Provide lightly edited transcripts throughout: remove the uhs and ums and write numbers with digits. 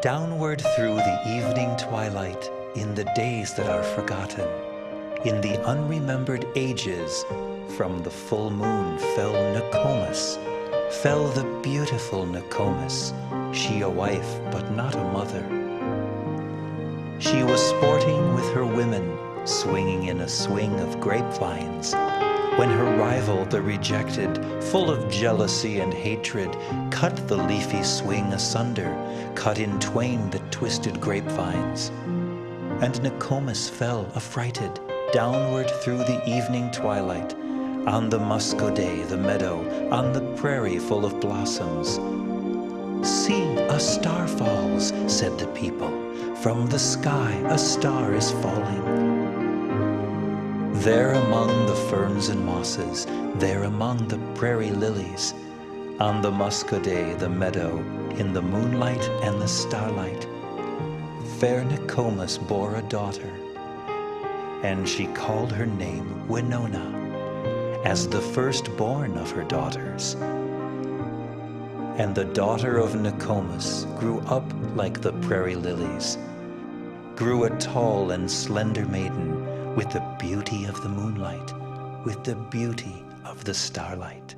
Downward through the evening twilight, in the days that are forgotten, in the unremembered ages, from the full moon fell Nokomis, fell the beautiful Nokomis, she a wife but not a mother. She was sporting with her women, swinging in a swing of grapevines, when her rival, the rejected, full of jealousy and hatred, cut the leafy swing asunder, cut in twain the twisted grapevines. And Nokomis fell affrighted, downward through the evening twilight, on the muscoday, the meadow, on the prairie full of blossoms. "See, a star falls," said the people. "From the sky a star is falling." There among the ferns and mosses, there among the prairie lilies, on the muscoday, the meadow, in the moonlight and the starlight, fair Nokomis bore a daughter, and she called her name Winona, as the firstborn of her daughters. And the daughter of Nokomis grew up like the prairie lilies, grew a tall and slender maiden, with the beauty of the moonlight, with the beauty of the starlight.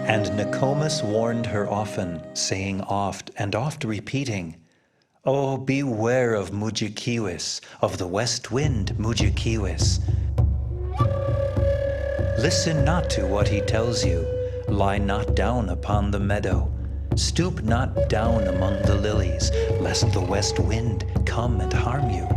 And Nokomis warned her often, saying oft and oft repeating, "Oh, beware of MUDJEKEEWIS, of the west wind MUDJEKEEWIS. Listen not to what he tells you, lie not down upon the meadow, stoop not down among the lilies, lest the west wind come and harm you."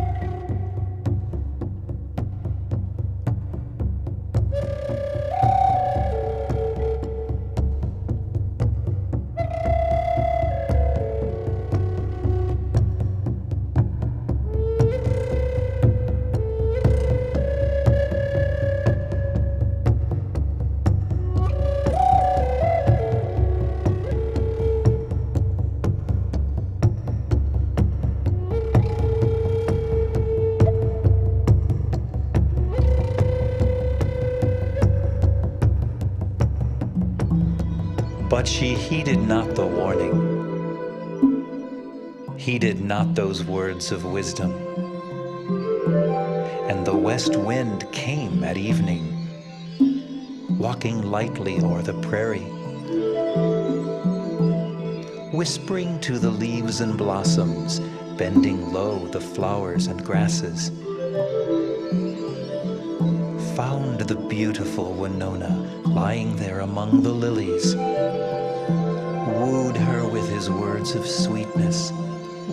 But she heeded not the warning, heeded not those words of wisdom. And the west wind came at evening, walking lightly o'er the prairie, whispering to the leaves and blossoms, bending low the flowers and grasses, found the beautiful Winona lying there among the lilies, wooed her with his words of sweetness,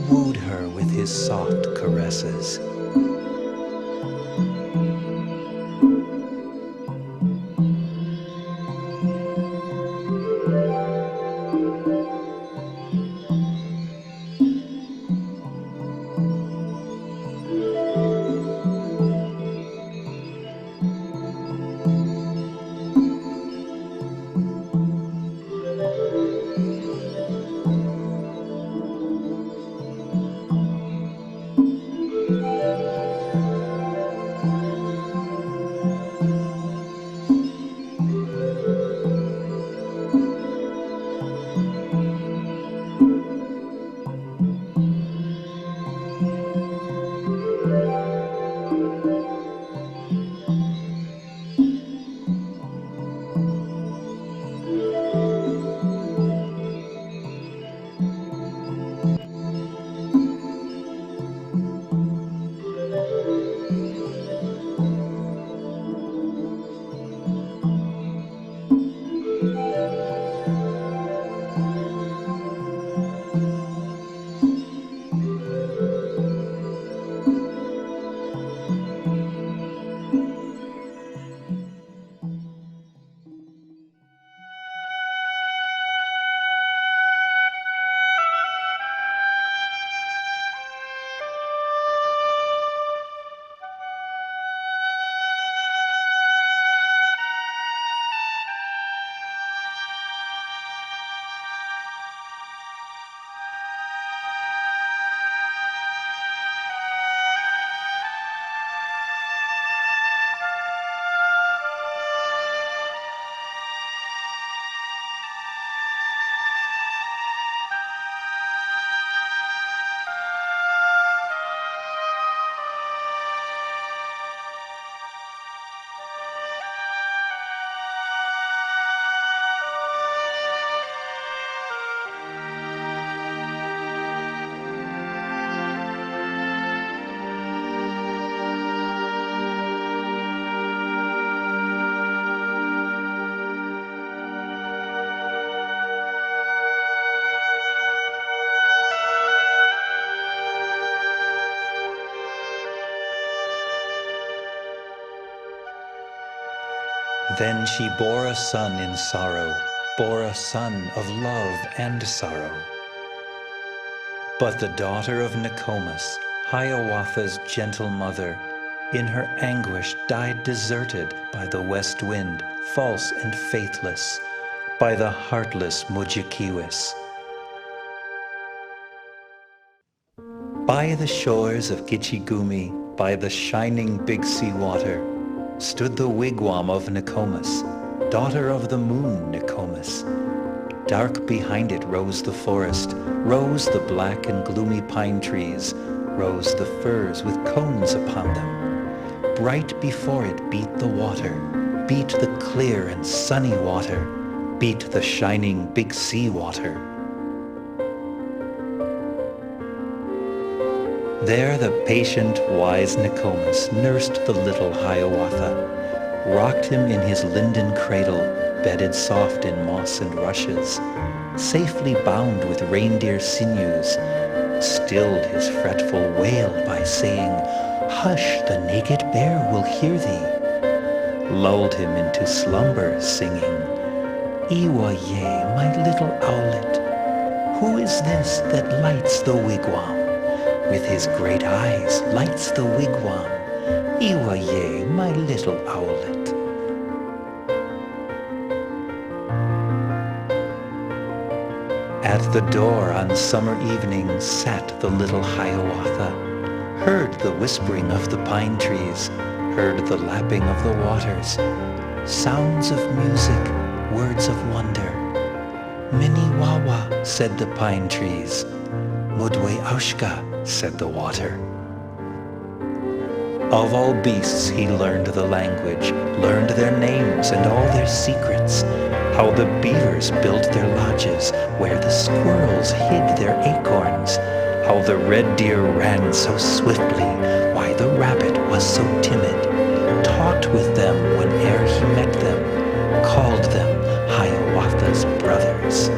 wooed her with his soft caresses. Then she bore a son in sorrow, bore a son of love and sorrow. But the daughter of Nokomis, Hiawatha's gentle mother, in her anguish died deserted by the west wind, false and faithless, by the heartless MUDJEKEEWIS. By the shores of Gitchigumi, by the shining Big Sea water, stood the wigwam of Nokomis, daughter of the moon Nokomis. Dark behind it rose the forest, rose the black and gloomy pine trees, rose the firs with cones upon them. Bright before it beat the water, beat the clear and sunny water, beat the shining Big Sea water. There the patient, wise Nokomis nursed the little Hiawatha, rocked him in his linden cradle, bedded soft in moss and rushes, safely bound with reindeer sinews, stilled his fretful wail by saying, "Hush, the naked bear will hear thee," lulled him into slumber singing, "Iwa-ye, my little owlet, who is this that lights the wigwam? With his great eyes lights the wigwam, Iwa-ye, my little owlet." At the door on summer evenings sat the little Hiawatha, heard the whispering of the pine trees, heard the lapping of the waters, sounds of music, words of wonder. "Minnehaha," said the pine trees. "Mudwe-aushka," said the water. Of all beasts he learned the language, learned their names and all their secrets, how the beavers built their lodges, where the squirrels hid their acorns, how the red deer ran so swiftly, why the rabbit was so timid, talked with them whene'er he met them, called them Hiawatha's brothers.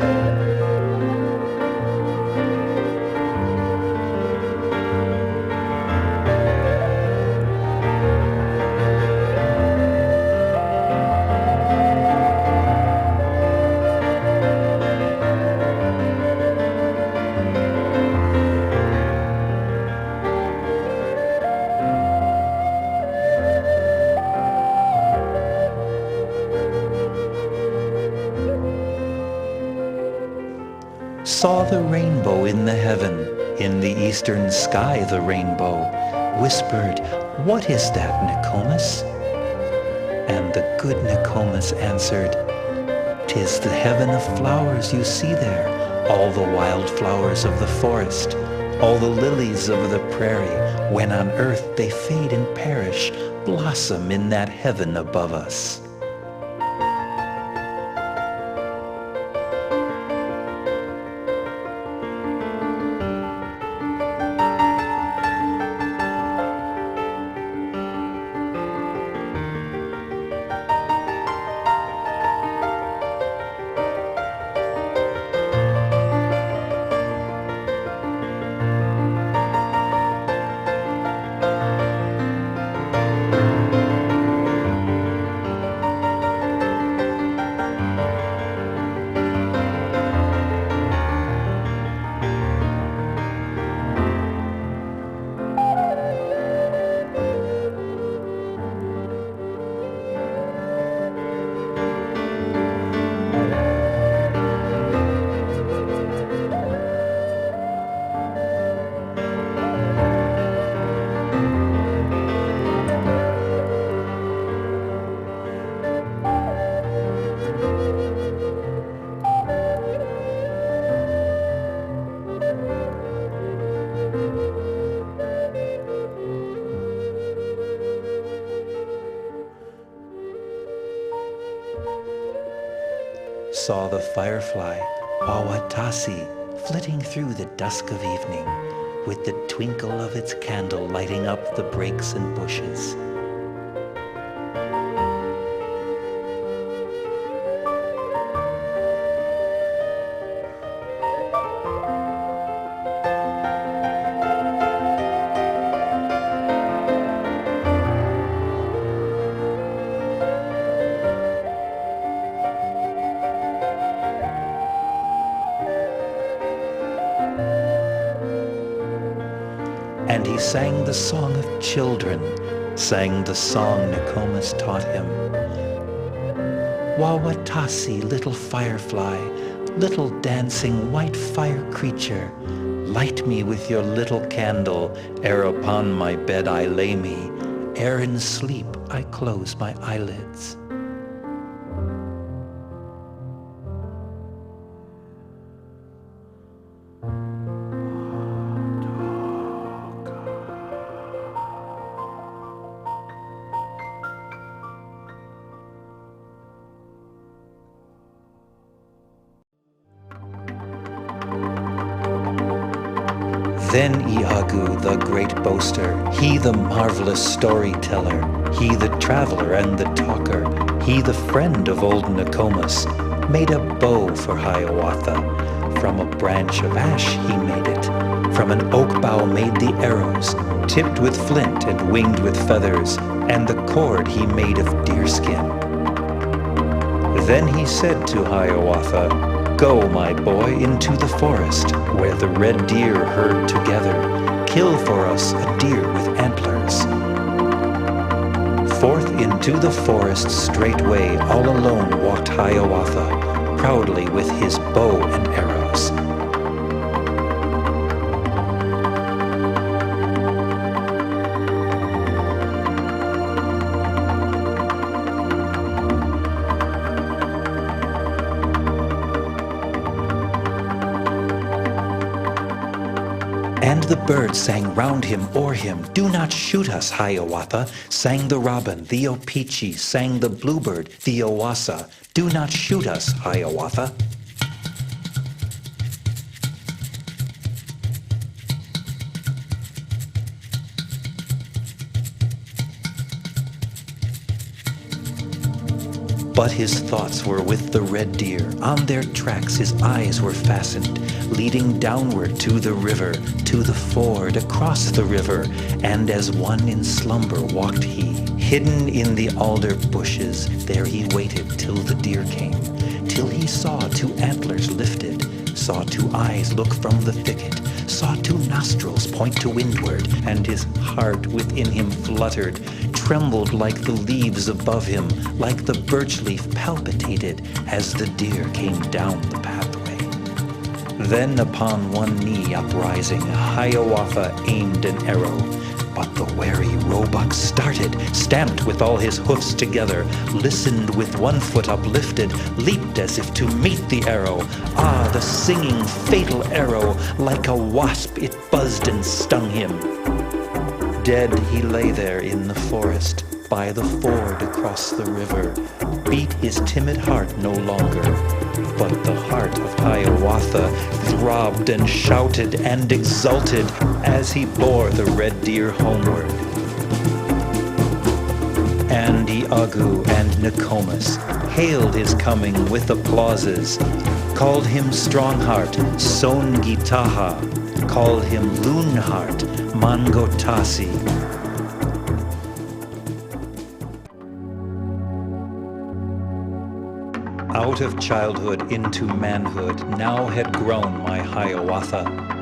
Saw the rainbow in the heaven, in the eastern sky the rainbow, whispered, "What is that, Nokomis?" And the good Nokomis answered, "'Tis the heaven of flowers you see there, all the wild flowers of the forest, all the lilies of the prairie, when on earth they fade and perish, blossom in that heaven above us." Saw the firefly, Wawatasi, flitting through the dusk of evening, with the twinkle of its candle lighting up the brakes and bushes. sang the song of children, sang the song Nokomis taught him. Wawatasi, little firefly, little dancing white fire creature, light me with your little candle, ere upon my bed I lay me, ere in sleep I close my eyelids. Then Iagu, the great boaster, he the marvelous storyteller, he the traveler and the talker, he the friend of old Nokomis, made a bow for Hiawatha. From a branch of ash he made it, from an oak bough made the arrows, tipped with flint and winged with feathers, and the cord he made of deerskin. Then he said to Hiawatha, "Go, my boy, into the forest, where the red deer herd together. Kill for us a deer with antlers." Forth into the forest straightway all alone walked Hiawatha, proudly with his bow and arrows. And the birds sang round him, o'er him, "Do not shoot us, Hiawatha," sang the robin, the opeechee, sang the bluebird, the owassa, "Do not shoot us, Hiawatha." But his thoughts were with the red deer. On their tracks his eyes were fastened, leading downward to the river, to the ford across the river. And as one in slumber walked he, hidden in the alder bushes. There he waited till the deer came, till he saw two antlers lifted, saw two eyes look from the thicket, saw two nostrils point to windward, and his heart within him fluttered, trembled like the leaves above him, like the birch leaf palpitated as the deer came down the pathway. Then upon one knee uprising, Hiawatha aimed an arrow, but the wary roebuck started, stamped with all his hoofs together, listened with one foot uplifted, leaped as if to meet the arrow. Ah, the singing, fatal arrow, like a wasp it buzzed and stung him. Dead he lay there in the forest, by the ford across the river, beat his timid heart no longer. But the heart of Hiawatha throbbed and shouted and exulted as he bore the red deer homeward. And Iagu and Nokomis hailed his coming with applauses, called him Strongheart, Songitaha, called him Loonheart, Mangotasi. Out of childhood into manhood now had grown my Hiawatha.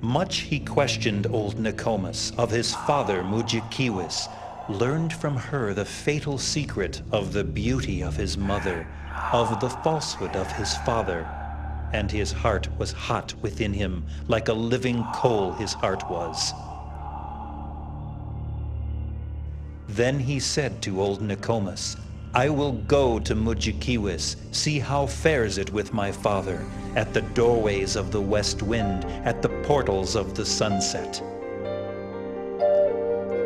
Much he questioned old Nokomis of his father MUDJEKEEWIS, learned from her the fatal secret of the beauty of his mother, of the falsehood of his father. and his heart was hot within him, like a living coal his heart was. Then he said to old Nokomis, I will go to MUDJEKEEWIS, see how fares it with my father, at the doorways of the west wind, at the portals of the sunset.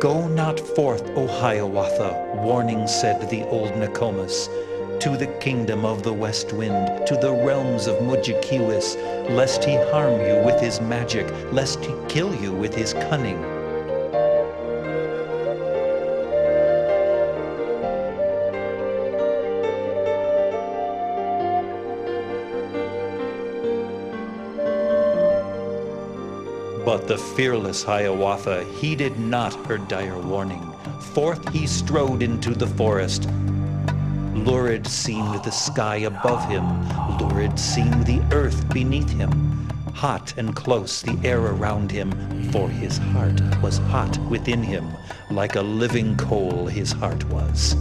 Go not forth, O Hiawatha, warning said the old Nokomis, to the kingdom of the west wind, to the realms of MUDJEKEEWIS, lest he harm you with his magic, lest he kill you with his cunning. But the fearless Hiawatha heeded not her dire warning. Forth he strode into the forest. Lurid seemed the sky above him, lurid seemed the earth beneath him. Hot and close the air around him, for his heart was hot within him, like a living coal his heart was.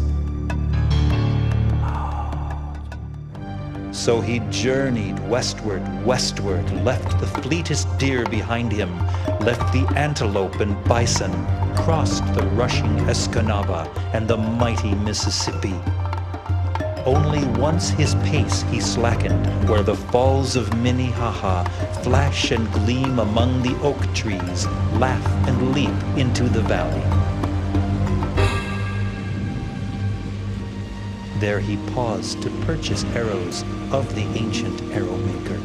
So he journeyed westward, westward, left the fleetest deer behind him, left the antelope and bison, crossed the rushing Escanaba and the mighty Mississippi. Only once his pace he slackened, where the falls of Minnehaha flash and gleam among the oak trees, laugh and leap into the valley. There he paused to purchase arrows of the ancient arrow maker.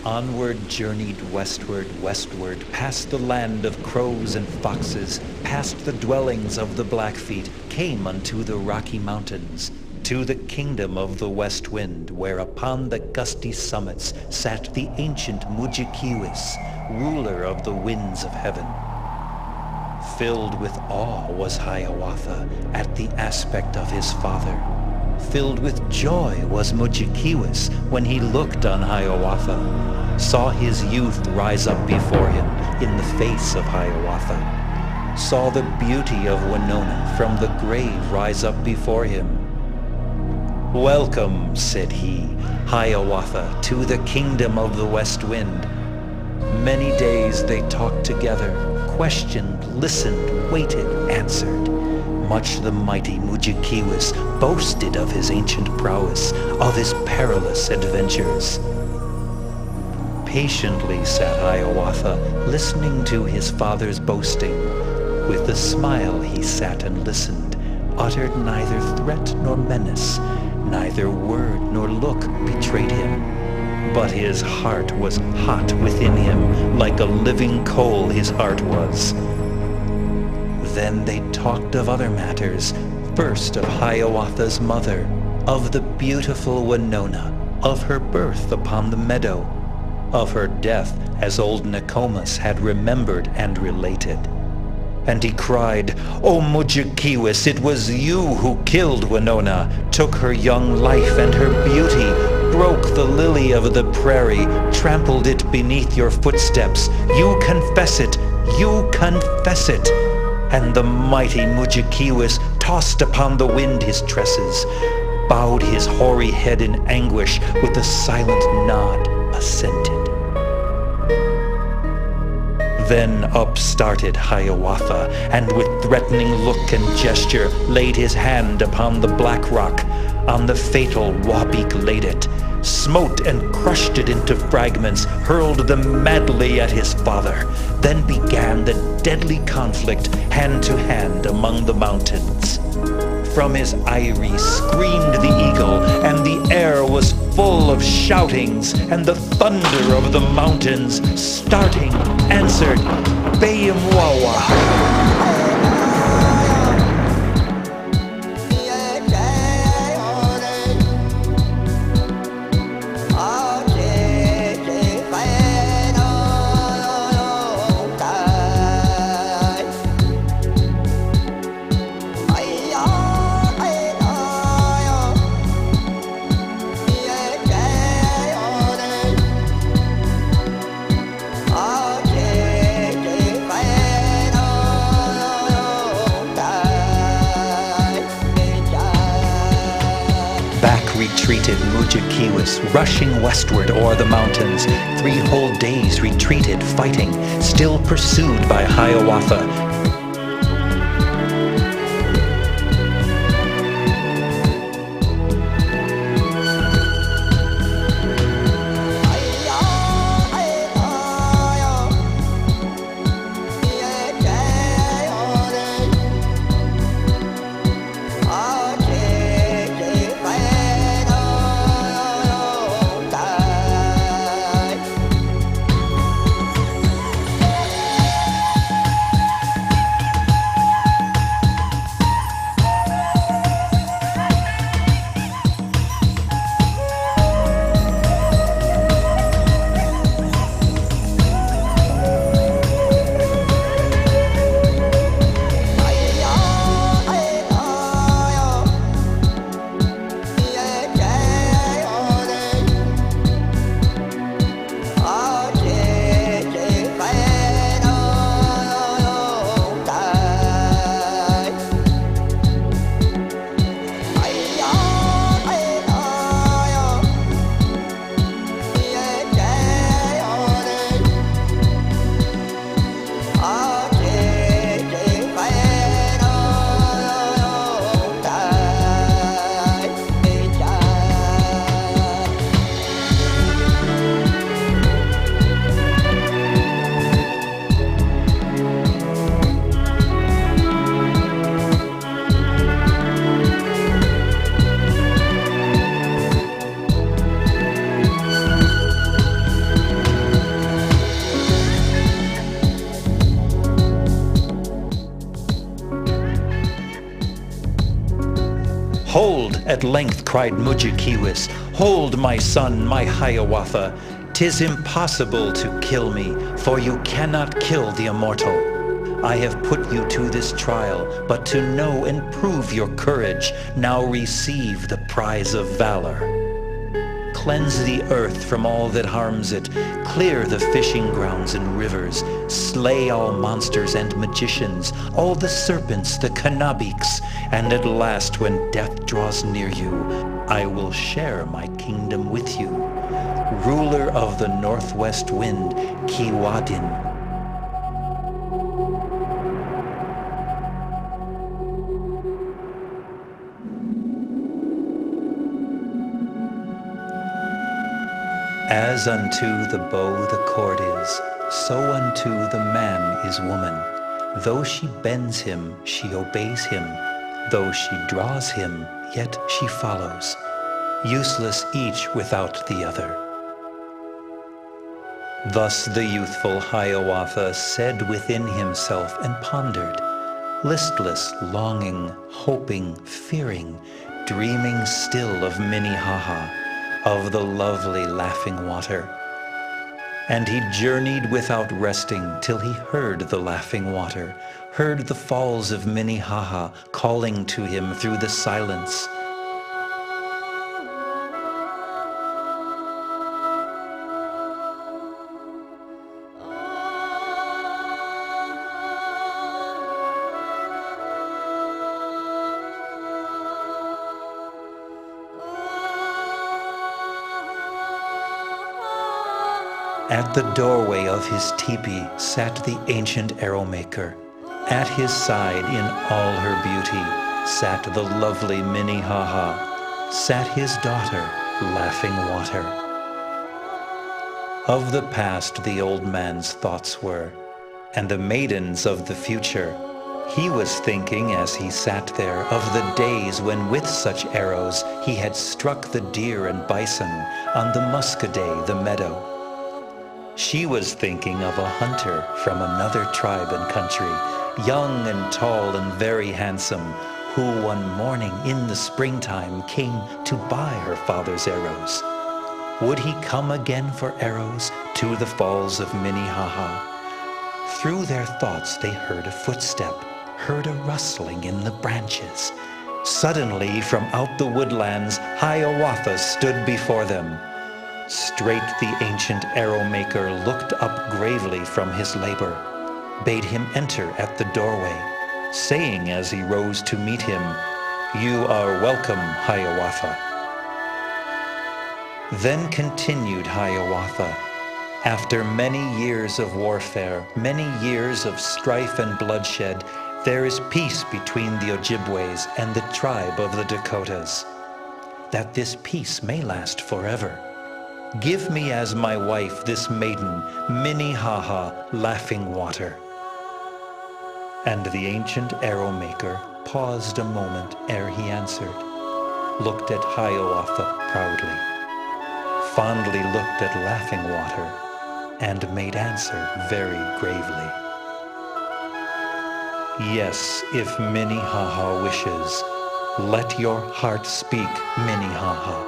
onward journeyed westward, westward, past the land of crows and foxes, past the dwellings of the Blackfeet, came unto the Rocky Mountains, to the kingdom of the west wind, where upon the gusty summits sat the ancient MUDJEKEEWIS, ruler of the winds of heaven. Filled with awe was Hiawatha at the aspect of his father. Filled with joy was MUDJEKEEWIS when he looked on Hiawatha, saw his youth rise up before him in the face of Hiawatha, saw the beauty of Winona from the grave rise up before him. "Welcome," said he, "Hiawatha, to the kingdom of the west wind." Many days they talked together, questioned, listened, waited, answered. Much the mighty MUDJEKEEWIS boasted of his ancient prowess, of his perilous adventures. Patiently sat Hiawatha, listening to his father's boasting. With a smile he sat and listened, uttered neither threat nor menace, neither word nor look betrayed him. But his heart was hot within him, like a living coal his heart was. Then they talked of other matters, first of Hiawatha's mother, of the beautiful Winona, of her birth upon the meadow, of her death as old Nokomis had remembered and related. And he cried, "O MUDJEKEEWIS, it was you who killed Winona, took her young life and her beauty, broke the lily of the prairie, trampled it beneath your footsteps. You confess it, you confess it." And the mighty MUDJEKEEWIS tossed upon the wind his tresses, bowed his hoary head in anguish, with a silent nod assented. Then up started Hiawatha, and with threatening look and gesture laid his hand upon the black rock, on the fatal Wapik laid it, smote and crushed it into fragments, hurled them madly at his father. Then began the deadly conflict, hand to hand among the mountains. From his eyrie screamed the eagle, and the air was full of shoutings, and the thunder of the mountains, starting, answered, "Bayimwawa." Retreated MUDJEKEEWIS, rushing westward o'er the mountains. 3 whole days retreated, fighting, still pursued by Hiawatha. At length cried MUDJEKEEWIS, "Hold, my son, my Hiawatha. 'Tis impossible to kill me, for you cannot kill the immortal. I have put you to this trial, but to know and prove your courage, now receive the prize of valor. Cleanse the earth from all that harms it, clear the fishing grounds and rivers, slay all monsters and magicians, all the serpents, the KAHGAHGEE, and at last when death draws near you, I will share my kingdom with you. Ruler of the northwest wind, Keewadin." As unto the bow the cord is, so unto the man is woman. Though she bends him, she obeys him. Though she draws him, yet she follows. Useless each without the other. Thus the youthful Hiawatha said within himself and pondered, listless, longing, hoping, fearing, dreaming still of Minnehaha, of the lovely laughing water. And he journeyed without resting till he heard the laughing water, heard the falls of Minnehaha calling to him through the silence. At the doorway of his teepee sat the ancient arrow-maker. At his side in all her beauty sat the lovely Minnehaha, sat his daughter, Laughing Water. Of the past the old man's thoughts were, and the maidens of the future. He was thinking as he sat there of the days when with such arrows he had struck the deer and bison on the muscadet, the meadow. She was thinking of a hunter from another tribe and country, young and tall and very handsome, who one morning in the springtime came to buy her father's arrows. Would he come again for arrows to the falls of Minnehaha? Through their thoughts they heard a footstep, heard a rustling in the branches. Suddenly from out the woodlands Hiawatha stood before them. Straight the ancient arrow-maker looked up gravely from his labor, bade him enter at the doorway, saying as he rose to meet him, "You are welcome, Hiawatha." Then continued Hiawatha, "After many years of warfare, many years of strife and bloodshed, there is peace between the Ojibways and the tribe of the Dakotas. That this peace may last forever, give me as my wife this maiden, Minnehaha, Laughing Water." And the ancient arrow-maker paused a moment ere he answered, looked at Hiawatha proudly, fondly looked at Laughing Water, and made answer very gravely, "Yes, if Minnehaha wishes, let your heart speak, Minnehaha."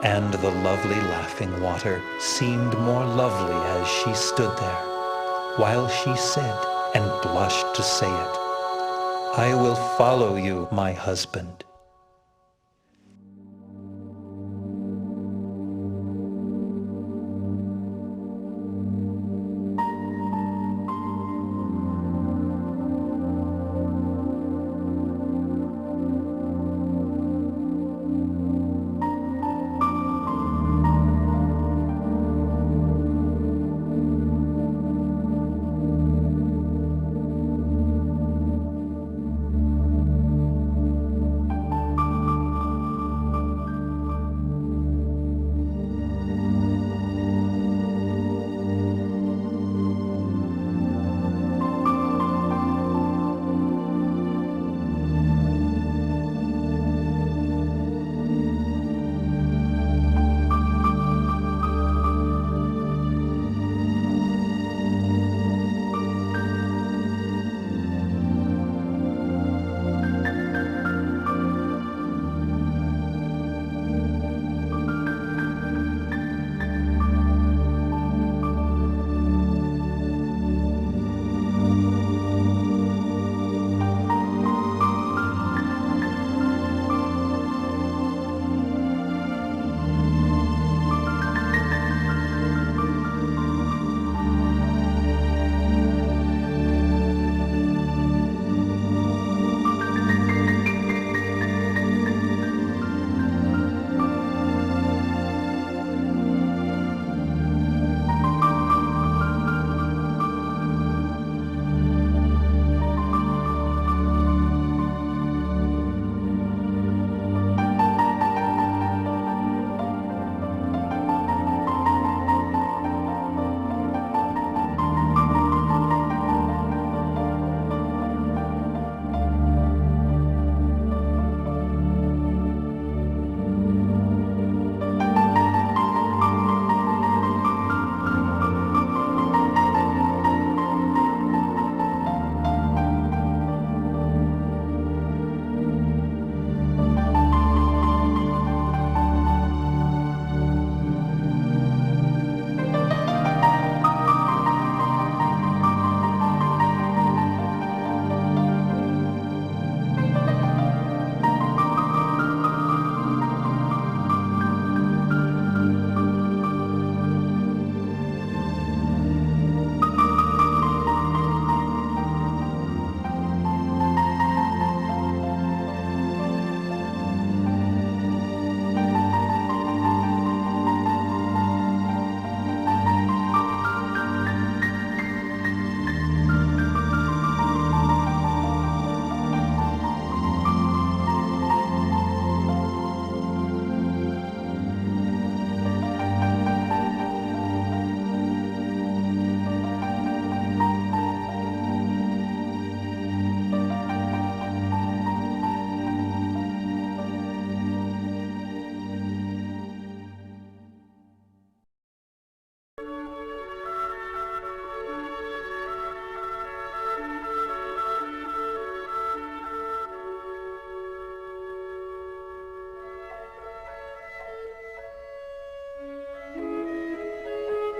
And the lovely Laughing Water seemed more lovely as she stood there, while she said, and blushed to say it, "I will follow you, my husband."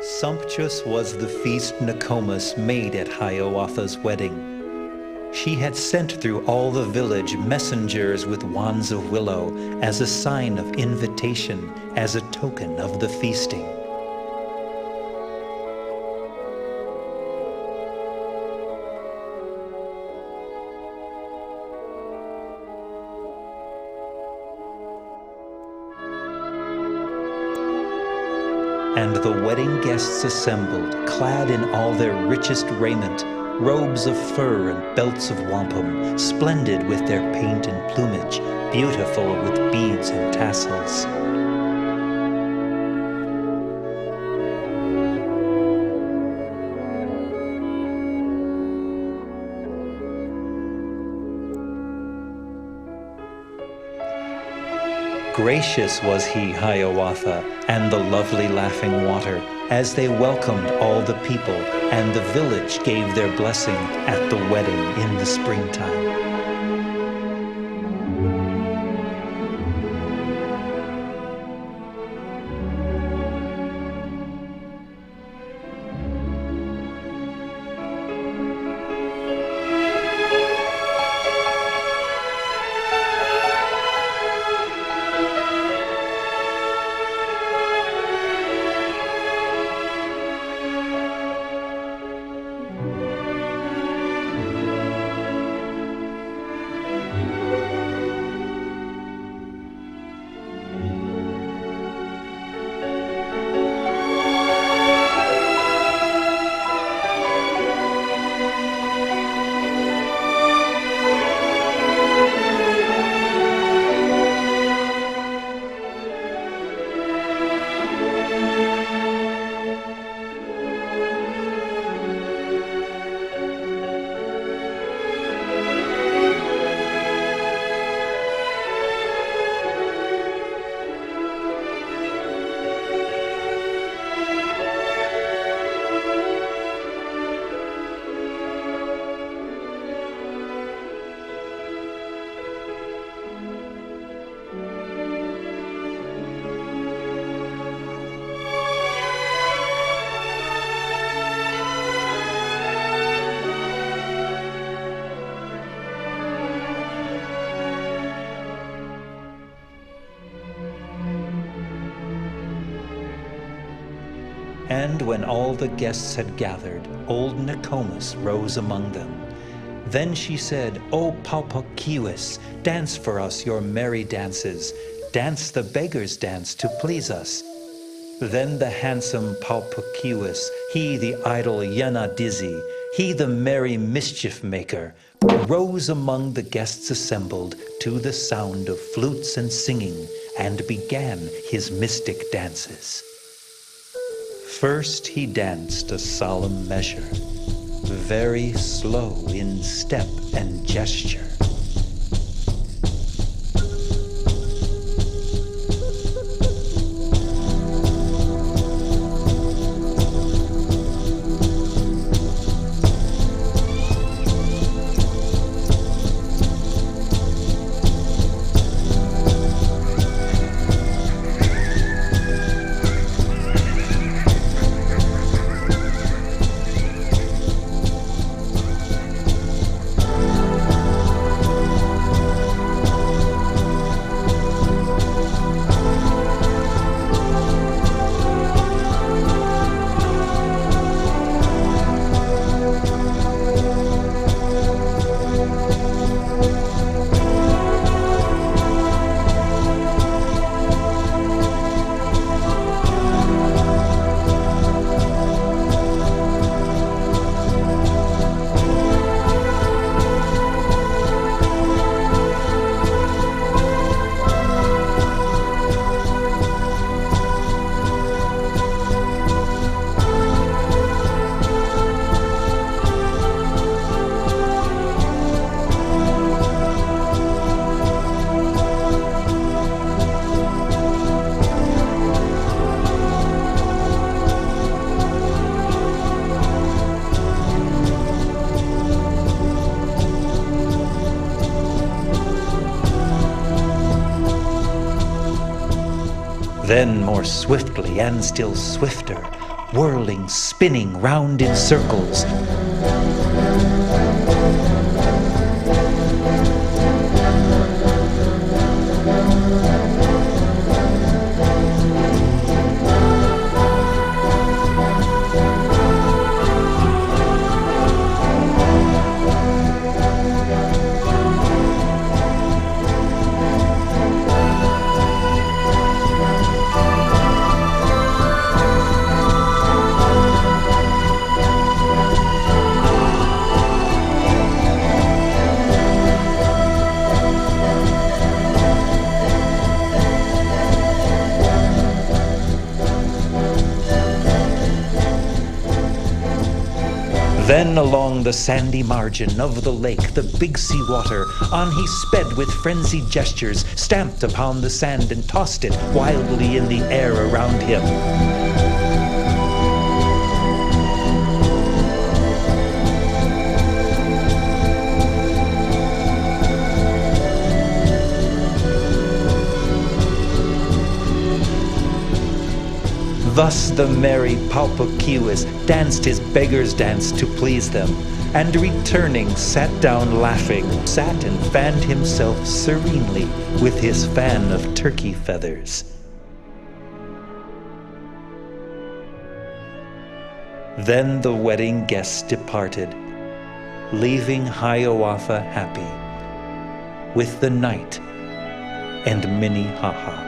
Sumptuous was the feast Nokomis made at Hiawatha's wedding. She had sent through all the village messengers with wands of willow as a sign of invitation, as a token of the feasting. And the wedding guests assembled, clad in all their richest raiment, robes of fur and belts of wampum, splendid with their paint and plumage, beautiful with beads and tassels. Gracious was he, Hiawatha, and the lovely laughing water, as they welcomed all the people, and the village gave their blessing at the wedding in the springtime. And when all the guests had gathered, old Nokomis rose among them. Then she said, "O PAU-PUK-KEEWIS, dance for us your merry dances. Dance the beggar's dance to please us." Then the handsome PAU-PUK-KEEWIS, he the idle Yenadizzy, he the merry mischief maker, rose among the guests assembled to the sound of flutes and singing, and began his mystic dances. First he danced a solemn measure, very slow in step and gesture. Then more swiftly and still swifter, whirling, spinning round in circles. Then along the sandy margin of the lake, the big sea water, on he sped with frenzied gestures, stamped upon the sand and tossed it wildly in the air around him. Thus the merry PAU-PUK-KEEWIS danced his beggar's dance to please them, and returning sat down laughing, sat and fanned himself serenely with his fan of turkey feathers. Then the wedding guests departed, leaving Hiawatha happy, with the night and Minnehaha.